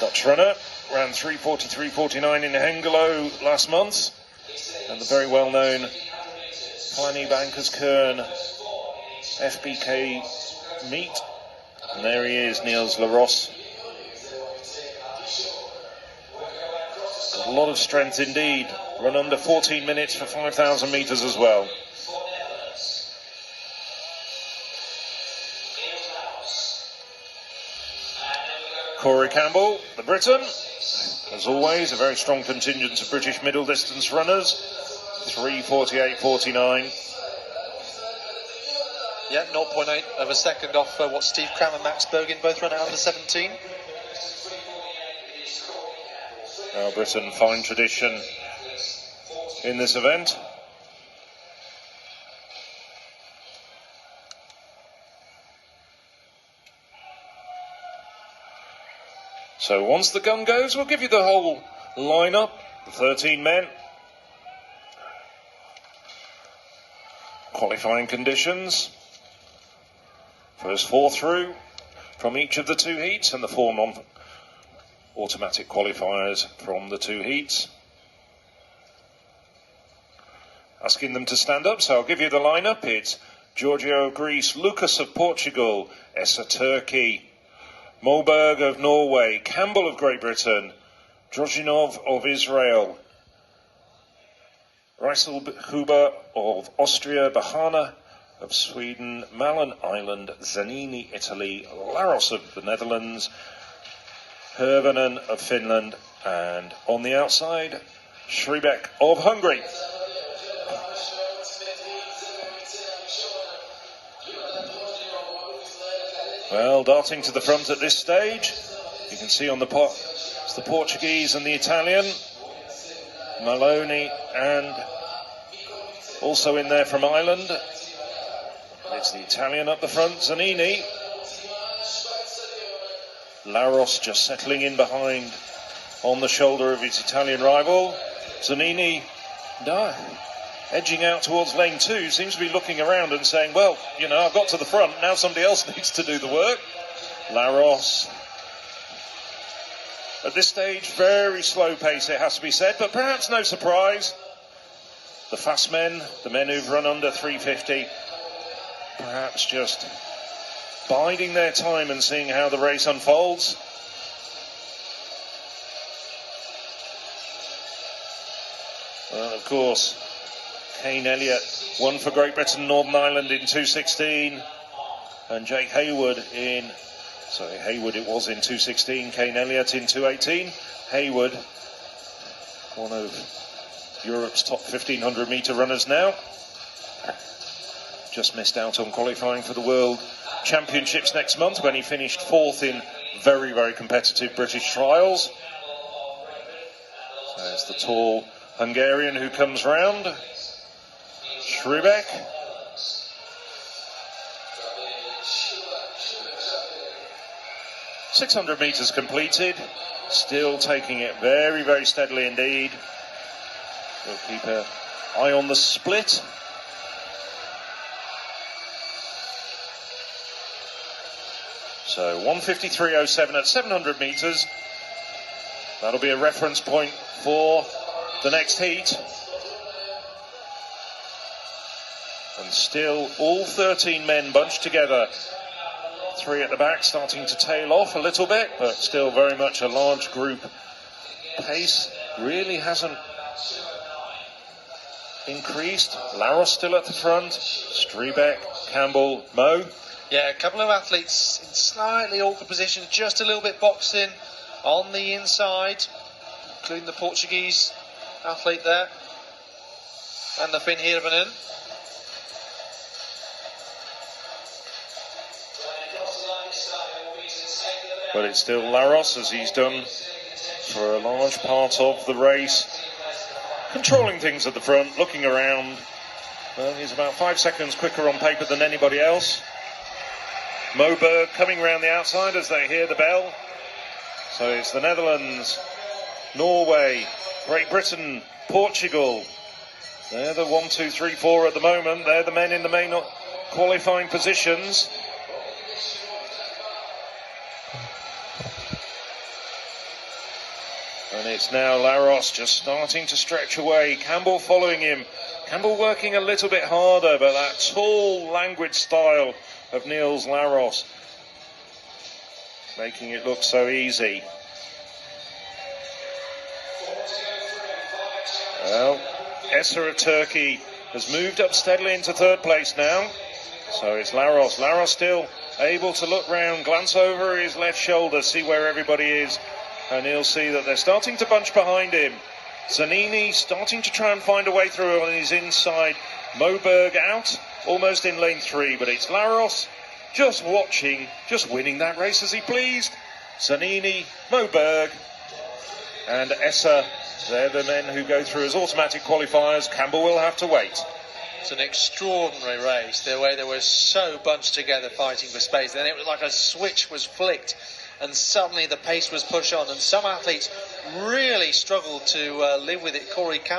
Dutch runner, ran 3:43.49 in Hengelo last month, and the very well-known Kleine Bankers Kern FBK meet. And there he is, Niels Laros. Got a lot of strength indeed. Run under 14 minutes for 5,000 metres as well. Corey Campbell, the Briton. As always, a very strong contingent of British middle distance runners. 3:48.49. Yeah, 0.8 of a second off what Steve Cram and Max Bergin both run out under 17. Now Britain, fine tradition in this event. So once the gun goes, we'll give you the whole lineup, the 13 men. Qualifying conditions. First 4 through from each of the 2 heats, and the 4 non-automatic qualifiers from the 2 heats. Asking them to stand up, so I'll give you the lineup. It's Giorgio of Greece, Lucas of Portugal, Essa Turkey, Moberg of Norway, Campbell of Great Britain, Drojinov of Israel, Reiselhuber of Austria, Bahana of Sweden, Malin Island, Zanini, Italy, Laros of the Netherlands, Hervonen of Finland, and on the outside, Schrebeck of Hungary. Well, darting to the front at this stage, you can see on the pot, it's the Portuguese and the Italian, Maloney, and also in there from Ireland, it's the Italian up the front, Zanini. Laros just settling in behind on the shoulder of his Italian rival. Zanini, edging out towards lane 2, seems to be looking around and saying, well, you know, I've got to the front, now somebody else needs to do the work. Laros. At this stage, very slow pace, it has to be said, but perhaps no surprise. The fast men, the men who've run under 3:50, perhaps just biding their time and seeing how the race unfolds. Well, of course, Kane Elliott won for Great Britain, Northern Ireland in 2:16, and Jake Hayward in, Hayward it was in 2:16, Kane Elliott in 2:18. Hayward, one of Europe's top 1,500 metre runners now, just missed out on qualifying for the World Championships next month when he finished 4th in very, very competitive British trials. So there's the tall Hungarian who comes round. Schrebeck. .600 metres completed. Still taking it very, very steadily indeed. We'll keep an eye on the split. So 1:53.07 at 700 metres. That'll be a reference point for the next heat. And still all 13 men bunched together. 3 at the back starting to tail off a little bit, but still very much a large group. Pace really hasn't increased. Laros still at the front. Strebeck, Campbell, Mo. Yeah, a couple of athletes in slightly awkward positions, just a little bit boxed in on the inside, including the Portuguese athlete there, and the Finn Hirvonen. But it's still Laros, as he's done for a large part of the race, controlling things at the front, looking around. Well, he's about 5 seconds quicker on paper than anybody else. Moberg coming round the outside as they hear the bell. So it's the Netherlands, Norway, Great Britain, Portugal. They're the 1, 2, 3, 4 at the moment. They're the men in the main qualifying positions. And it's now Laros just starting to stretch away. Campbell following him. Campbell working a little bit harder, but that tall, languid style of Niels Laros making it look so easy. Well, Essa of Turkey has moved up steadily into third place now. So it's Laros. Laros still able to look round, glance over his left shoulder, see where everybody is. And he'll see that they're starting to bunch behind him. Zanini starting to try and find a way through on his inside. Moberg out, almost in lane 3, but it's Laros just watching, just winning that race as he pleased. Zanini, Moberg, and Essa, they're the men who go through as automatic qualifiers. Campbell will have to wait. It's an extraordinary race, the way they were so bunched together fighting for space. Then it was like a switch was flicked, and suddenly the pace was pushed on, and some athletes really struggled to live with it. Corey Campbell